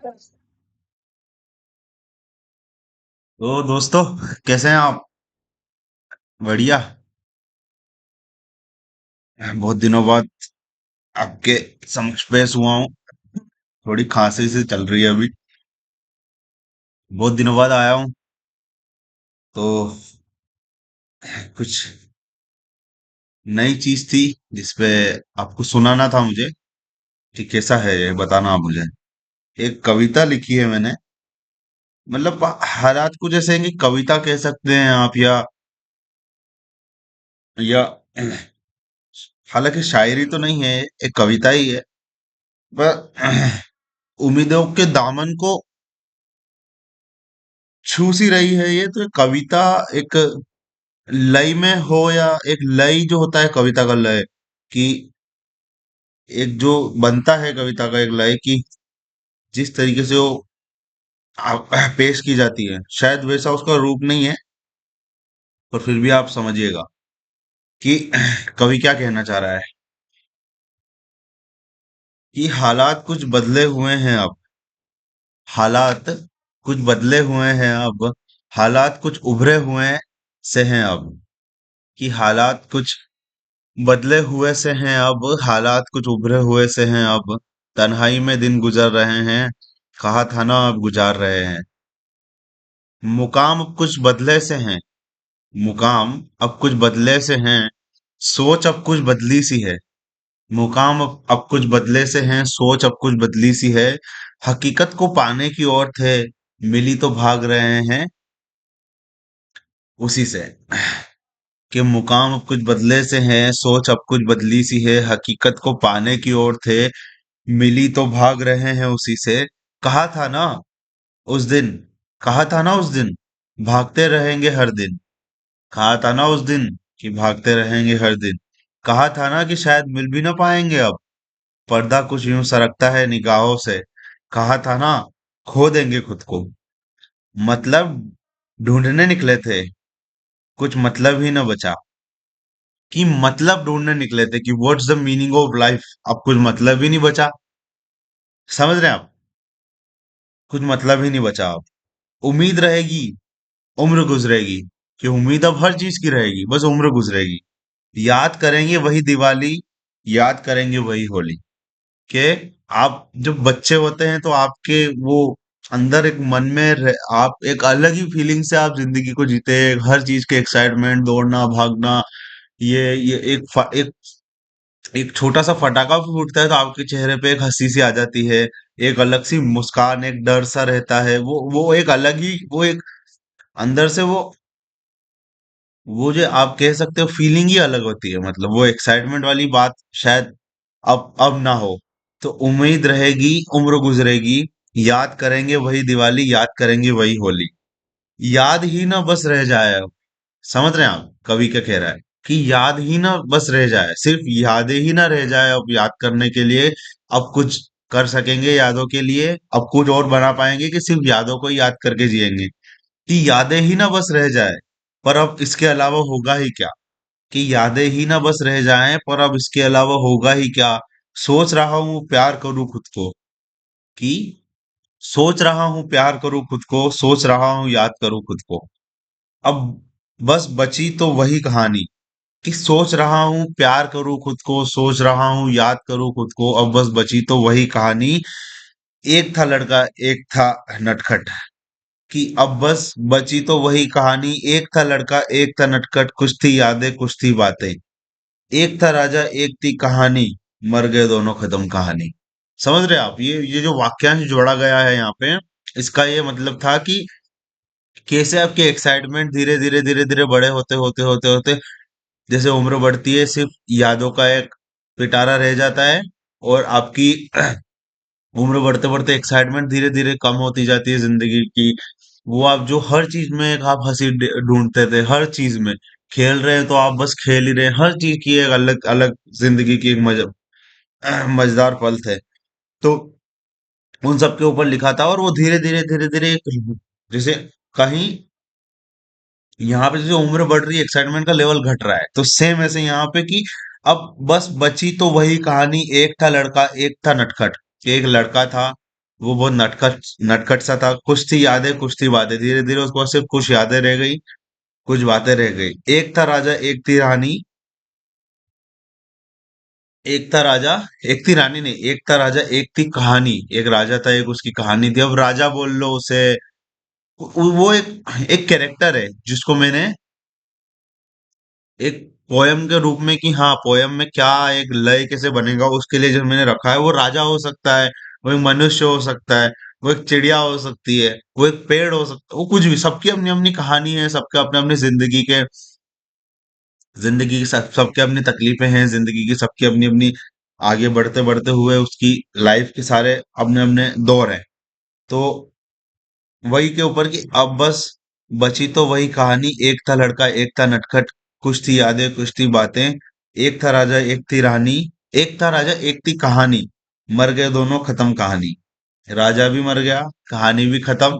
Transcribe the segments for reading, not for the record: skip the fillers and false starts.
तो दोस्तों, कैसे हैं आप? बढ़िया। बहुत दिनों बाद आपके समक्ष पेश हुआ हूँ। थोड़ी खांसी से चल रही है अभी। बहुत दिनों बाद आया हूँ। तो कुछ नई चीज थी जिसपे आपको सुनाना था मुझे कि कैसा है ये बताना आप मुझे। एक कविता लिखी है मैंने। मतलब हालात को जैसे कि कविता कह सकते हैं आप, या हालांकि शायरी तो नहीं है, एक कविता ही है। पर उम्मीदों के दामन को छू सी रही है ये तो। एक कविता एक लय में हो, या एक लय जो होता है कविता का लय, कि एक जो बनता है कविता का एक लय, कि जिस तरीके से वो पेश की जाती है, शायद वैसा उसका रूप नहीं है। पर फिर भी आप समझिएगा कि कवि क्या कहना चाह रहा है। कि हालात कुछ बदले हुए हैं अब। हालात कुछ बदले हुए हैं अब। हालात कुछ उभरे हुए से हैं अब। कि हालात कुछ बदले हुए से हैं अब। हालात कुछ उभरे हुए से हैं अब। तन्हाई में दिन गुजर रहे हैं। कहा था ना अब गुजार रहे हैं। मुकाम अब कुछ बदले से हैं। मुकाम अब कुछ बदले से हैं। सोच अब कुछ बदली सी है। मुकाम अब कुछ बदले से हैं। सोच अब कुछ बदली सी है। हकीकत को पाने की ओर थे। मिली तो भाग रहे हैं उसी से। कि मुकाम अब कुछ बदले से हैं। सोच अब कुछ बदली सी है। हकीकत को पाने की ओर थे। मिली तो भाग रहे हैं उसी से। कहा था ना उस दिन। कहा था ना उस दिन भागते रहेंगे हर दिन। कहा था ना उस दिन कि भागते रहेंगे हर दिन। कहा था ना कि शायद मिल भी ना पाएंगे अब। पर्दा कुछ यूं सरकता है निगाहों से। कहा था ना खो देंगे खुद को। मतलब ढूंढने निकले थे, कुछ मतलब ही न बचा। कि मतलब ढूंढने निकले थे कि what's the meaning of life. अब कुछ मतलब ही नहीं बचा। समझ रहे हैं आप? कुछ मतलब ही नहीं बचा अब। उम्मीद रहेगी, उम्र गुजरेगी। कि उम्मीद अब हर चीज की रहेगी, बस उम्र गुजरेगी। याद करेंगे वही दिवाली, याद करेंगे वही होली। के आप जब बच्चे होते हैं तो आपके वो अंदर एक मन में आप एक अलग ही फीलिंग से आप जिंदगी को जीते हैं। हर चीज के एक्साइटमेंट, दौड़ना भागना। ये एक छोटा सा फटाका भी फूटता है तो आपके चेहरे पे एक हंसी सी आ जाती है। एक अलग सी मुस्कान, एक डर सा रहता है। वो एक अलग ही, वो एक अंदर से वो जो आप कह सकते हो फीलिंग ही अलग होती है। मतलब वो एक्साइटमेंट वाली बात शायद अब ना हो। तो उम्मीद रहेगी, उम्र गुजरेगी। याद करेंगे वही दिवाली, याद करेंगे वही होली। याद ही ना बस रह जाए अब। समझ रहे हैं आप कवि क्या कह रहा है? कि याद ही ना बस रह जाए, सिर्फ यादें ही ना रह जाए अब याद करने के लिए। अब कुछ कर सकेंगे यादों के लिए, अब कुछ और बना पाएंगे कि सिर्फ यादों को ही याद करके जिएंगे। कि यादें ही ना बस रह जाए, पर अब इसके अलावा होगा ही क्या। कि यादें ही ना बस रह जाएं, पर अब इसके अलावा होगा ही क्या। सोच रहा हूँ प्यार करूँ खुद को। कि सोच रहा हूँ प्यार करूँ खुद को। सोच रहा हूँ याद करूँ खुद को। अब बस बची तो वही कहानी। कि सोच रहा हूँ प्यार करूँ खुद को। सोच रहा हूँ याद करूँ खुद को। अब बस बची तो वही कहानी। एक था लड़का, एक था नटखट। कि अब बस बची तो वही कहानी। एक था लड़का, एक था नटखट। कुछ थी यादें, कुछ थी बातें। एक था राजा, एक थी कहानी। मर गए दोनों, खत्म कहानी। समझ रहे हैं आप? ये जो वाक्यांश जोड़ा गया है यहाँ पे, इसका ये मतलब था कि कैसे आपके एक्साइटमेंट धीरे धीरे धीरे धीरे बड़े होते होते होते होते, जैसे उम्र बढ़ती है, सिर्फ यादों का एक पिटारा रह जाता है। और आपकी उम्र बढ़ते बढ़ते एक्साइटमेंट धीरे धीरे कम होती जाती है जिंदगी की। वो आप जो हर चीज में एक आप हंसी ढूंढते थे, हर चीज में खेल रहे हैं तो आप बस खेल ही रहे हैं। हर चीज की एक अलग अलग जिंदगी की एक मजेदार पल थे। तो उन सब के ऊपर लिखा था। और वो धीरे धीरे धीरे धीरे जैसे कहीं यहाँ पे जो उम्र बढ़ रही है, एक्साइटमेंट का लेवल घट रहा है, तो सेम ऐसे यहाँ पे कि अब बस बची तो वही कहानी। एक था लड़का, एक था नटखट। एक लड़का था, वो बहुत नटखट नटखट सा था। कुछ थी यादें, कुछ थी बातें। धीरे धीरे उसको सिर्फ कुछ यादें रह गई, कुछ बातें रह गई। एक था राजा, एक थी रानी। एक था राजा, एक थी रानी नहीं, एक था राजा, एक थी कहानी। एक राजा था, एक उसकी कहानी थी। अब राजा बोल लो उसे, वो एक एक कैरेक्टर है जिसको मैंने एक पोयम के रूप में, कि हाँ पोयम में क्या एक लय कैसे बनेगा उसके लिए जो मैंने रखा है। वो राजा हो सकता है, वो एक मनुष्य हो सकता है, वो एक चिड़िया हो सकती है, वो एक पेड़ हो सकता है, वो कुछ भी। सबकी अपनी अपनी कहानी है, सबके अपने अपने जिंदगी की सबके अपनी तकलीफें हैं जिंदगी की, सबकी अपनी अपनी आगे बढ़ते बढ़ते हुए उसकी लाइफ के सारे अपने अपने दौर हैं। तो वही के ऊपर कि अब बस बची तो वही कहानी। एक था लड़का, एक था नटखट, कुछ थी यादें, कुछ थी बातें। एक था राजा, एक थी रानी। एक था राजा, एक थी कहानी। मर गए दोनों, खत्म कहानी। राजा भी मर गया, कहानी भी खत्म।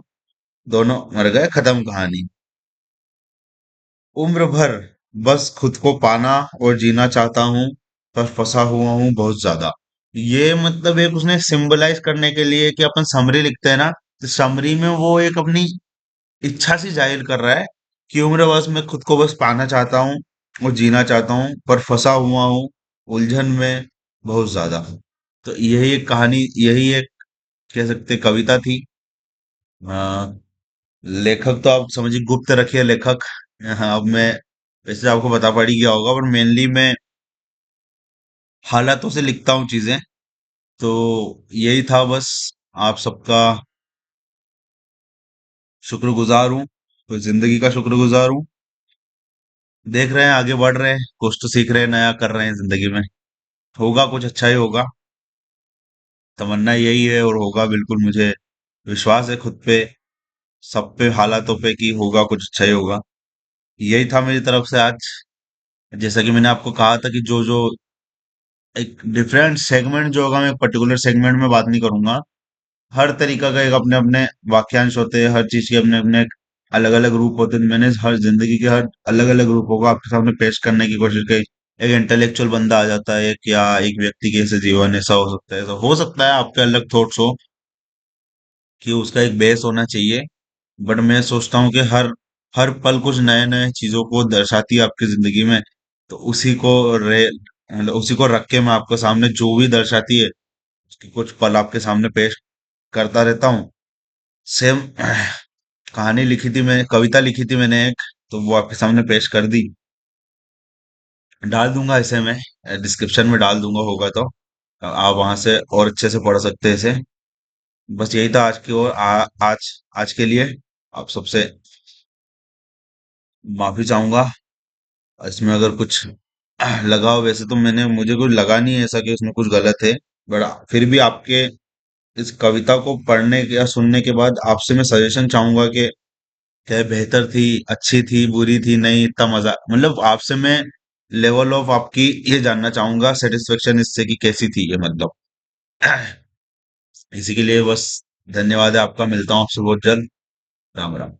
दोनों मर गए, खत्म कहानी। उम्र भर बस खुद को पाना और जीना चाहता हूँ, पर फंसा हुआ हूँ बहुत ज्यादा। ये मतलब एक उसने सिंबलाइज करने के लिए कि अपन समरी लिखते हैं ना, तो समरी में वो एक अपनी इच्छा सी जाहिर कर रहा है कि उम्र बस मैं खुद को बस पाना चाहता हूँ और जीना चाहता हूँ, पर फंसा हुआ हूँ उलझन में बहुत ज्यादा। तो यही एक कहानी, यही एक कह सकते कविता थी। अ, लेखक तो आप समझिए गुप्त रखिए लेखक। हाँ, अब मैं वैसे आपको बता पड़ी गया होगा, पर मेनली मैं हालातों से लिखता हूँ चीजें। तो यही था बस। आप सबका शुक्रगुजार हूँ, तो जिंदगी का शुक्रगुजार हूँ। देख रहे हैं, आगे बढ़ रहे हैं, कुछ तो सीख रहे हैं, नया कर रहे हैं जिंदगी में। होगा कुछ अच्छा ही होगा। तमन्ना यही है, और होगा बिल्कुल। मुझे विश्वास है खुद पे, सब पे, हालातों पे, कि होगा कुछ अच्छा ही होगा। यही था मेरी तरफ से आज। जैसा कि मैंने आपको कहा था कि जो जो एक डिफरेंट सेगमेंट जो होगा, मैं एक पर्टिकुलर सेगमेंट में बात नहीं करूंगा। हर तरीका का एक अपने अपने वाक्यांश होते हैं, हर चीज के अपने अपने अलग अलग रूप होते हैं। मैंने हर जिंदगी के हर अलग अलग रूपों को आपके सामने पेश करने की कोशिश की। एक इंटेलेक्चुअल बंदा आ जाता है, एक या एक व्यक्ति के ऐसे जीवन ऐसा हो सकता है, ऐसा हो सकता है आपके अलग थॉट्स हो कि उसका एक बेस होना चाहिए। बट मैं सोचता हूँ कि हर हर पल कुछ नए नए चीजों को दर्शाती है आपकी जिंदगी में। तो उसी को मतलब उसी को रख के मैं आपके सामने जो भी दर्शाती है उसकी कुछ पल आपके सामने पेश करता रहता हूँ। सेम कहानी लिखी थी मैंने, कविता लिखी थी मैंने एक, तो वो आपके सामने पेश कर दी। डाल दूंगा इसे मैं, डिस्क्रिप्शन में डाल दूंगा, होगा तो आप वहां से और अच्छे से पढ़ सकते हैं इसे। बस यही था आज की ओर, आज आज के लिए आप सबसे माफी चाहूंगा इसमें अगर कुछ लगा हो। वैसे तो मैंने मुझे कुछ लगा नहीं है ऐसा कि उसमें कुछ गलत है। बट फिर भी आपके इस कविता को पढ़ने के या सुनने के बाद आपसे मैं सजेशन चाहूंगा कि क्या बेहतर थी, अच्छी थी, बुरी थी, नहीं, इतना मजा, मतलब आपसे मैं लेवल ऑफ आपकी ये जानना चाहूंगा, सेटिस्फेक्शन इससे कि कैसी थी ये, मतलब। इसी के लिए बस धन्यवाद है आपका। मिलता हूँ आपसे बहुत जल्द। राम राम।